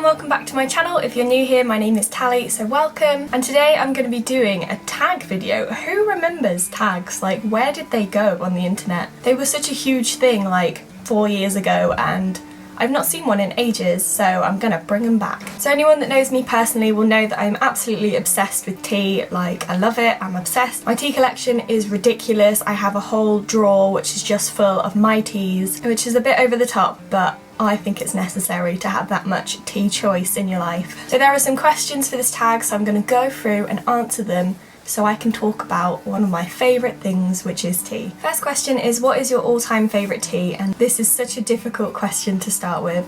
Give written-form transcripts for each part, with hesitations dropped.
and welcome back to my channel. If you're new here, my name is Tally, so welcome. And today I'm going to be doing a tag video. Who remembers tags? Like, where did they go on the internet? They were such a huge thing like 4 years ago, and I've not seen one in ages, so I'm gonna bring them back. So anyone that knows me personally will know that I'm absolutely obsessed with tea. Like, I love it, I'm obsessed. My tea collection is ridiculous. I have a whole drawer which is just full of my teas, which is a bit over the top, but I think it's necessary to have that much tea choice in your life. So there are some questions for this tag, so I'm gonna go through and answer them so I can talk about one of my favourite things, which is tea. First question is, what is your all-time favourite tea? And this is such a difficult question to start with.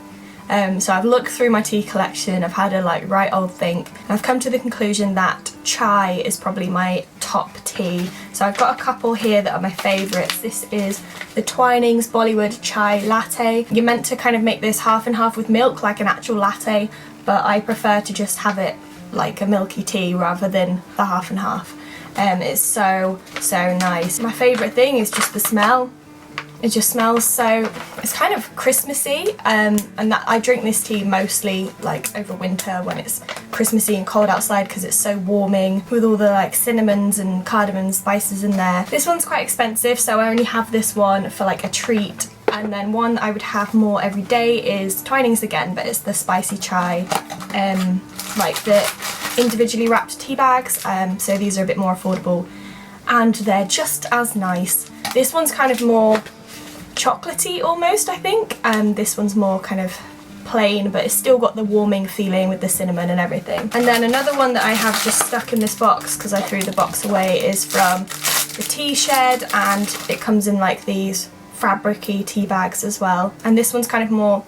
So I've looked through my tea collection, I've had a right old think, and I've come to the conclusion that chai is probably my top tea. So I've got a couple here that are my favourites. This is the Twinings Bollywood Chai Latte. You're meant to kind of make this half and half with milk, like an actual latte, but I prefer to just have it like a milky tea rather than the half and half. It's so nice. My favourite thing is just the smell. It just smells so, it's kind of Christmassy, and that I drink this tea mostly like over winter when it's Christmassy and cold outside because it's so warming with all the like cinnamons and cardamom spices in there. This one's quite expensive, so I only have this one for like a treat. And then one I would have more every day is Twinings again, but it's the spicy chai, like the individually wrapped tea bags, so these are a bit more affordable and they're just as nice. This one's kind of more chocolatey almost, I think, and this one's more kind of plain, but it's still got the warming feeling with the cinnamon and everything. And then another one that I have just stuck in this box because I threw the box away is from the Tea Shed, and it comes in like these fabric-y tea bags as well, and this one's kind of more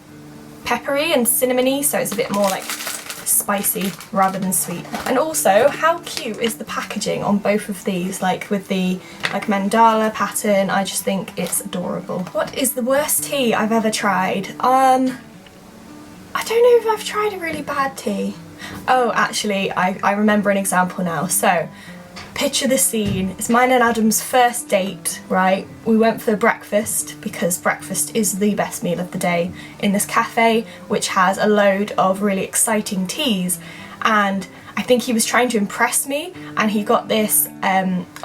peppery and cinnamony, so it's a bit more like spicy rather than sweet. And also, how cute is the packaging on both of these, like with the like mandala pattern? I just think it's adorable. What is the worst tea I've ever tried? I don't know if I've tried a really bad tea. Oh, actually, I remember an example now. So picture the scene. It's mine and Adam's first date, right? We went for breakfast because breakfast is the best meal of the day in this cafe, which has a load of really exciting teas. And I think he was trying to impress me, and he got this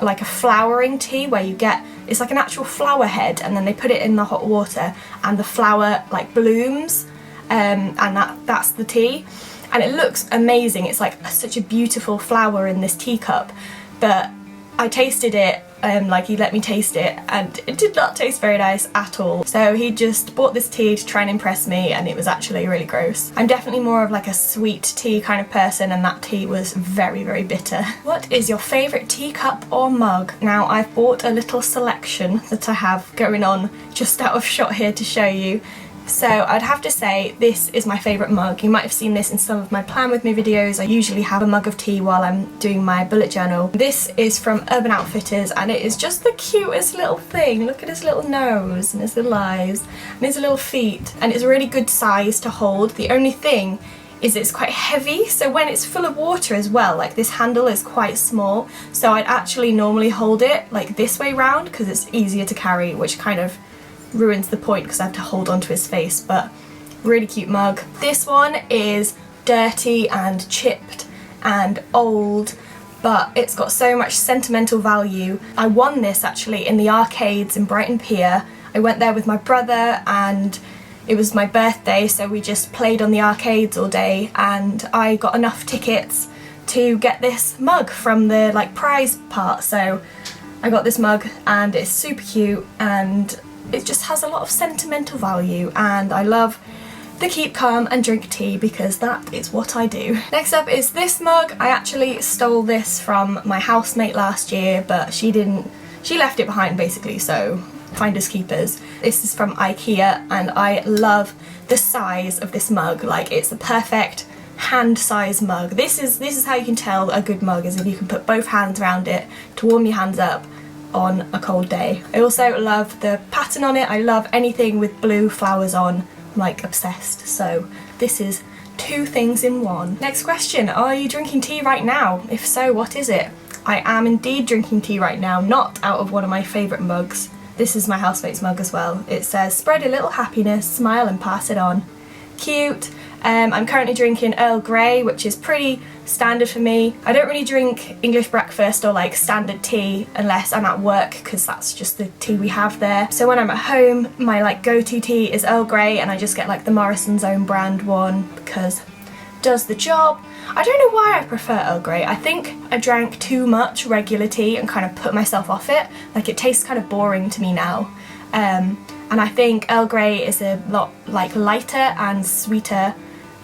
like a flowering tea where you get, it's like an actual flower head, and then they put it in the hot water and the flower like blooms, and that's the tea. And it looks amazing. It's like such a beautiful flower in this teacup. But I tasted it, like he let me taste it, and it did not taste very nice at all. So he just bought this tea to try and impress me, and it was actually really gross. I'm definitely more of like a sweet tea kind of person, and that tea was very bitter. What is your favourite teacup or mug? Now, I've bought a little selection that I have going on just out of shot here to show you. So I'd have to say this is my favourite mug. You might have seen this in some of my Plan With Me videos. I usually have a mug of tea while I'm doing my bullet journal. This is from Urban Outfitters, and it is just the cutest little thing. Look at his little nose and his little eyes and his little feet, and it's a really good size to hold. The only thing is it's quite heavy, so when it's full of water as well, like this handle is quite small, so I'd actually normally hold it like this way round because it's easier to carry, which kind of ruins the point because I have to hold onto his face. But really cute mug. This one is dirty and chipped and old, but it's got so much sentimental value. I won this actually in the arcades in Brighton Pier. I went there with my brother and it was my birthday, so we just played on the arcades all day, and I got enough tickets to get this mug from the like prize part. So I got this mug and it's super cute, and it just has a lot of sentimental value, and I love the keep calm and drink tea because that is what I do. Next up is this mug. I actually stole this from my housemate last year, but she left it behind basically, so finders keepers. This is from IKEA, and I love the size of this mug. Like, it's the perfect hand size mug. This is how you can tell a good mug, is if you can put both hands around it to warm your hands up on a cold day. I also love the pattern on it. I love anything with blue flowers on. I'm like obsessed. So this is two things in one. Next question, are you drinking tea right now? If so, what is it? I am indeed drinking tea right now, not out of one of my favourite mugs. This is my housemate's mug as well. It says, spread a little happiness, smile and pass it on. Cute. I'm currently drinking Earl Grey, which is pretty standard for me. I don't really drink English breakfast or like standard tea unless I'm at work, because that's just the tea we have there. So when I'm at home, my like go-to tea is Earl Grey, and I just get like the Morrison's own brand one because it does the job. I don't know why I prefer Earl Grey. I think I drank too much regular tea and kind of put myself off it. Like, it tastes kind of boring to me now. And I think Earl Grey is a lot like lighter and sweeter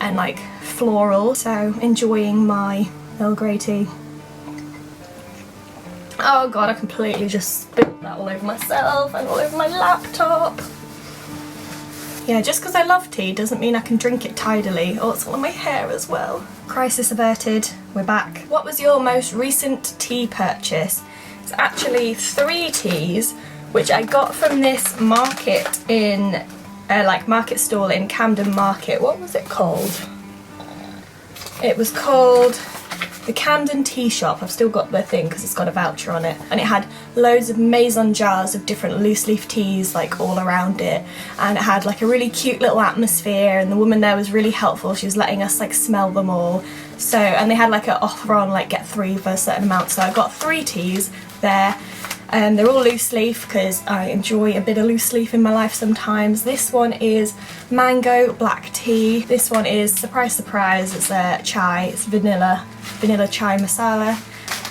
and like floral, so enjoying my Earl Grey tea. Oh god, I completely just spilled that all over myself and all over my laptop. Yeah, just because I love tea doesn't mean I can drink it tidily. Oh, it's all in my hair as well. Crisis averted, we're back. What was your most recent tea purchase? It's actually 3 teas, which I got from this market in, like market stall in Camden Market. What was it called? It was called the Camden Tea Shop. I've still got the thing because it's got a voucher on it. And it had loads of maison jars of different loose leaf teas like all around it. And it had like a really cute little atmosphere, and the woman there was really helpful. She was letting us like smell them all. So, and they had like an offer on like get 3 for a certain amount. So I got 3 teas there. They're all loose leaf because I enjoy a bit of loose leaf in my life sometimes. This one is mango black tea. This one is, surprise surprise, it's a chai, it's vanilla chai masala.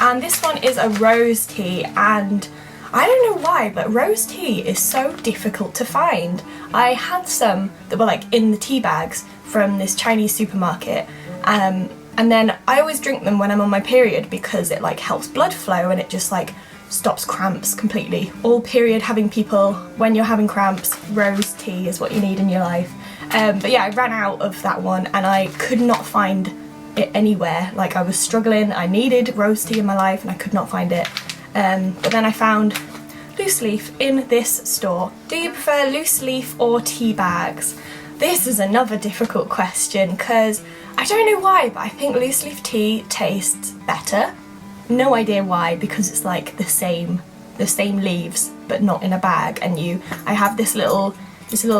And this one is a rose tea, and I don't know why, but rose tea is so difficult to find. I had some that were like in the tea bags from this Chinese supermarket, and then I always drink them when I'm on my period because it like helps blood flow and it just like stops cramps completely. All period having people, when you're having cramps, rose tea is what you need in your life. But yeah, I ran out of that one and I could not find it anywhere. Like, I was struggling, I needed rose tea in my life and I could not find it. But then I found loose leaf in this store. Do you prefer loose leaf or tea bags? This is another difficult question because I don't know why, but I think loose leaf tea tastes better. No idea why, because it's like the same leaves but not in a bag. And I have this little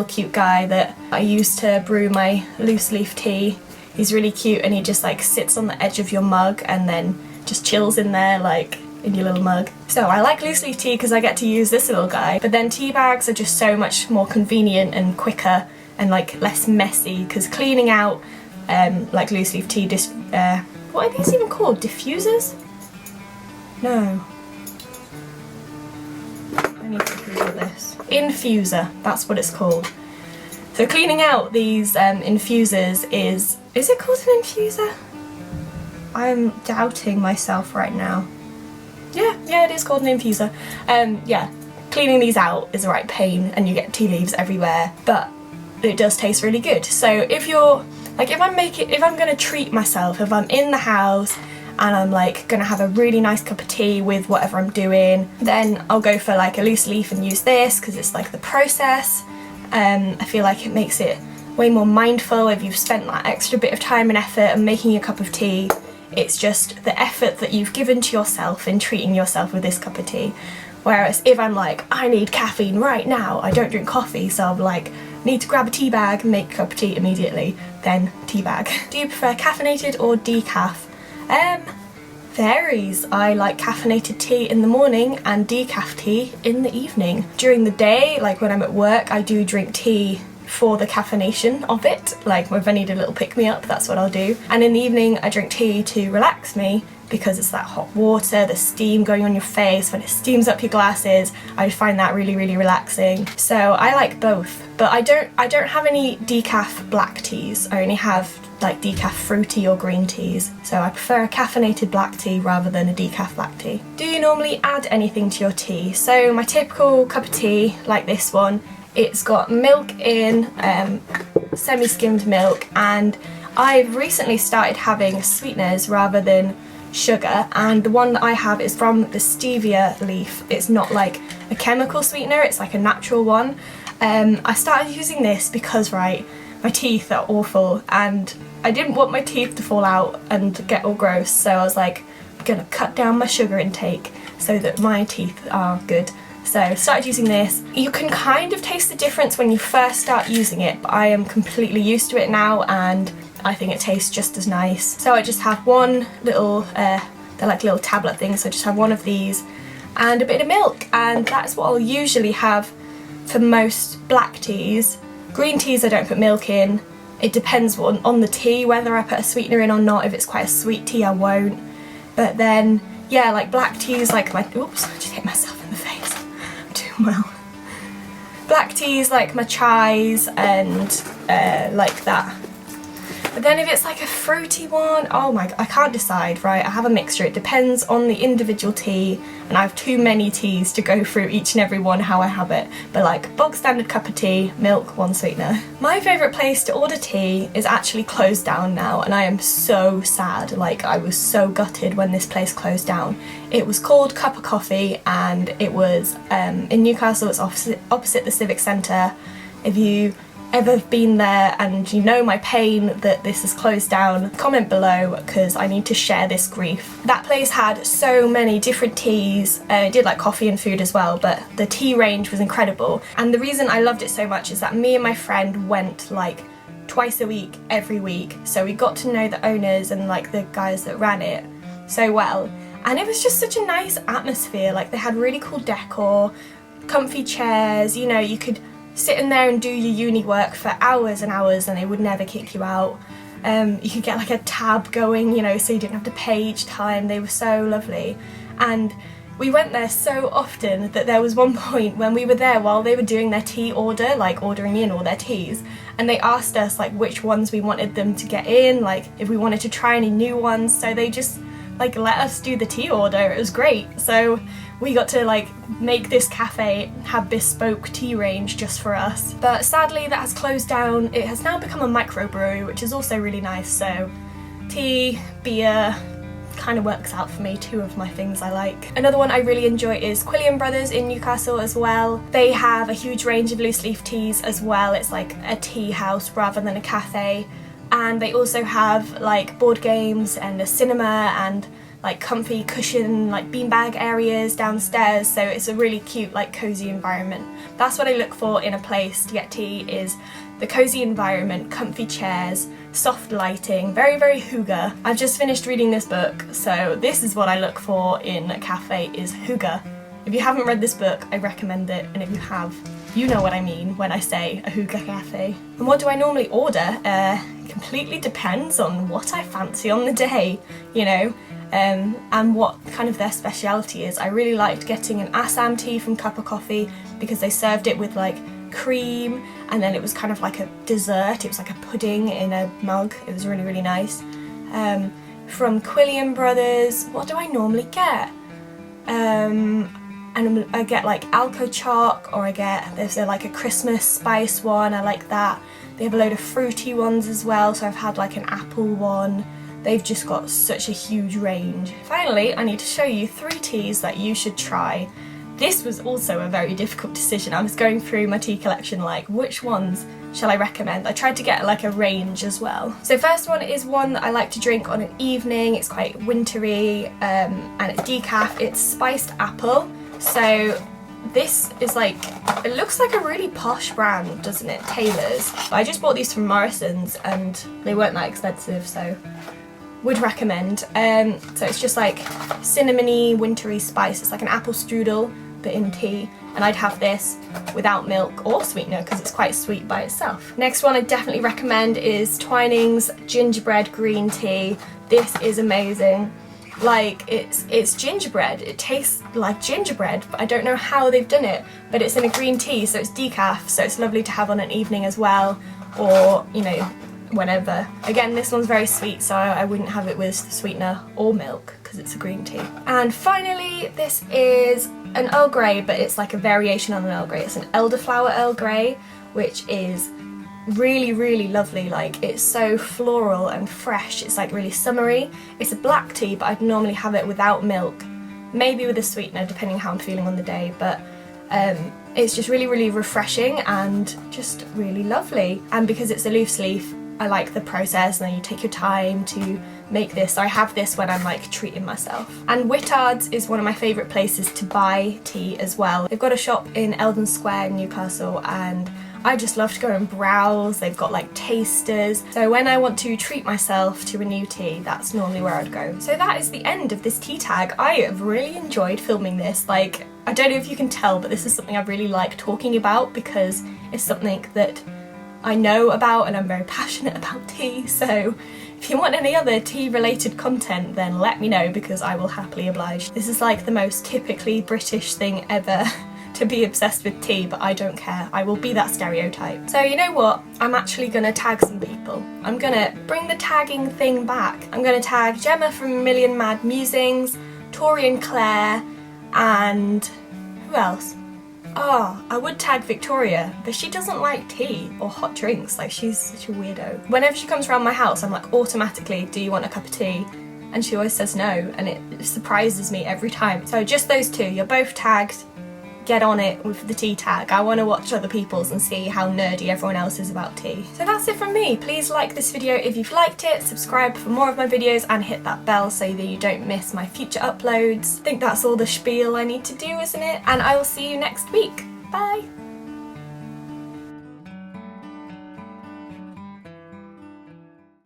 cute guy that I use to brew my loose leaf tea. He's really cute and he just like sits on the edge of your mug and then just chills in there like in your little mug. So I like loose leaf tea because I get to use this little guy, but then tea bags are just so much more convenient and quicker and like less messy, because cleaning out like loose leaf tea, what are these even called? Diffusers? No. I need to Google this. Infuser, that's what it's called. So cleaning out these infusers is it called an infuser? I'm doubting myself right now. Yeah, it is called an infuser. Yeah, cleaning these out is a right pain and you get tea leaves everywhere, but it does taste really good. So if you're, like, if I'm gonna treat myself, if I'm in the house and I'm like gonna have a really nice cup of tea with whatever I'm doing, then I'll go for like a loose leaf and use this because it's like the process. I feel like it makes it way more mindful if you've spent that extra bit of time and effort and making a cup of tea. It's just the effort that you've given to yourself in treating yourself with this cup of tea. Whereas if I'm like, I need caffeine right now, I don't drink coffee, so I'm like, need to grab a tea bag and make a cup of tea immediately, then tea bag. Do you prefer caffeinated or decaf? Varies. I like caffeinated tea in the morning and decaf tea in the evening. During the day, like when I'm at work, I do drink tea for the caffeination of it. Like if I need a little pick-me-up, that's what I'll do. And in the evening, I drink tea to relax me because it's that hot water, the steam going on your face, when it steams up your glasses. I find that really, really relaxing. So I like both, but I don't have any decaf black teas. I only have like decaf fruity or green teas, so I prefer a caffeinated black tea rather than a decaf black tea. Do you normally add anything to your tea? So my typical cup of tea, like this one, it's got milk in, semi-skimmed milk, and I've recently started having sweeteners rather than sugar, and the one that I have is from the stevia leaf. It's not like a chemical sweetener, it's like a natural one. I started using this because, right, my teeth are awful and I didn't want my teeth to fall out and get all gross, so I was like, I'm gonna cut down my sugar intake so that my teeth are good. So started using this. You can kind of taste the difference when you first start using it, but I am completely used to it now and I think it tastes just as nice. So I just have one little, they're like little tablet things, so I just have one of these and a bit of milk, and that's what I'll usually have for most black teas. Green teas I don't put milk in. It depends on the tea whether I put a sweetener in or not. If it's quite a sweet tea I won't. But then yeah, like black teas, like my, oops, I just hit myself in the face. I'm doing well. Black teas like my chais and like that. But then if it's like a fruity one, oh my god, I can't decide, right? I have a mixture. It depends on the individual tea, and I have too many teas to go through each and every one how I have it. But like bog standard cup of tea, milk, one sweetener. My favourite place to order tea is actually closed down now, and I am so sad. Like, I was so gutted when this place closed down. It was called Cup of Coffee, and it was in Newcastle. It's opposite the Civic Centre. If you ever been there and you know my pain that this is closed down, comment below because I need to share this grief. That place had so many different teas. It did like coffee and food as well, but the tea range was incredible, and the reason I loved it so much is that me and my friend went like twice a week, every week, so we got to know the owners and like the guys that ran it so well, and it was just such a nice atmosphere. Like, they had really cool decor, comfy chairs, you know, you could sit in there and do your uni work for hours and hours and they would never kick you out. You could get like a tab going, you know, so you didn't have to pay each time. They were so lovely, and we went there so often that there was one point when we were there while they were doing their tea order, like ordering in all their teas, and they asked us like which ones we wanted them to get in, like if we wanted to try any new ones, so they just like let us do the tea order. It was great. So we got to like make this cafe have bespoke tea range just for us. But sadly that has closed down. It has now become a microbrewery, which is also really nice. So tea, beer, kind of works out for me, two of my things I like. Another one I really enjoy is Quilliam Brothers in Newcastle as well. They have a huge range of loose leaf teas as well. It's like a tea house rather than a cafe. And they also have like board games and a cinema and like comfy cushion, like beanbag areas downstairs, so it's a really cute, like cozy environment. That's what I look for in a place to get tea, is the cozy environment, comfy chairs, soft lighting, very, very hygge. I've just finished reading this book, so this is what I look for in a cafe, is hygge. If you haven't read this book, I recommend it, and if you have, you know what I mean when I say a hygge cafe. And what do I normally order? It completely depends on what I fancy on the day, you know. And what kind of their speciality is. I really liked getting an Assam tea from Cup of Coffee because they served it with like cream, and then it was kind of like a dessert. It was like a pudding in a mug. It was really, really nice. From Quilliam Brothers, what do I normally get? And I get like alcochoc, or there's like a Christmas spice one, I like that. They have a load of fruity ones as well, so I've had like an apple one. They've just got such a huge range. Finally, I need to show you 3 teas that you should try. This was also a very difficult decision. I was going through my tea collection like, which ones shall I recommend? I tried to get like a range as well. So first one is one that I like to drink on an evening. It's quite wintry, and it's decaf. It's spiced apple. So this is like, it looks like a really posh brand, doesn't it? Taylor's. But I just bought these from Morrison's and they weren't that expensive, so would recommend. So it's just like cinnamony, wintry spice. It's like an apple strudel, but in tea. And I'd have this without milk or sweetener because it's quite sweet by itself. Next one I definitely recommend is Twining's gingerbread green tea. This is amazing. Like, it's gingerbread. It tastes like gingerbread, but I don't know how they've done it. But it's in a green tea, so it's decaf, so it's lovely to have on an evening as well, or, you know, whenever. Again, this one's very sweet, so I wouldn't have it with sweetener or milk because it's a green tea. And finally, this is an Earl Grey, but it's like a variation on an Earl Grey. It's an elderflower Earl Grey, which is really, really lovely. Like, it's so floral and fresh. It's like really summery. It's a black tea, but I'd normally have it without milk, maybe with a sweetener depending how I'm feeling on the day, but it's just really, really refreshing and just really lovely. And because it's a loose leaf, I like the process, and then you take your time to make this. So I have this when I'm like treating myself. And Whittard's is one of my favourite places to buy tea as well. They've got a shop in Eldon Square in Newcastle, and I just love to go and browse. They've got like tasters. So when I want to treat myself to a new tea, that's normally where I'd go. So that is the end of this tea tag. I have really enjoyed filming this. Like, I don't know if you can tell, but this is something I really like talking about because it's something that I know about and I'm very passionate about tea. So if you want any other tea related content, then let me know because I will happily oblige. This is like the most typically British thing ever to be obsessed with tea, but I don't care. I will be that stereotype. So you know what? I'm actually gonna tag some people. I'm gonna bring the tagging thing back. I'm gonna tag Gemma from aMillionMadMusings, ToriandClaire, and who else? Oh, I would tag Victoria, but she doesn't like tea or hot drinks. Like, she's such a weirdo. Whenever she comes around my house, I'm like automatically, do you want a cup of tea? And she always says no, and it surprises me every time. So just those two, you're both tagged. Get on it with the tea tag. I want to watch other people's and see how nerdy everyone else is about tea. So that's it from me. Please like this video if you've liked it, subscribe for more of my videos, and hit that bell so that you don't miss my future uploads. I think that's all the spiel I need to do, isn't it? And I will see you next week. Bye!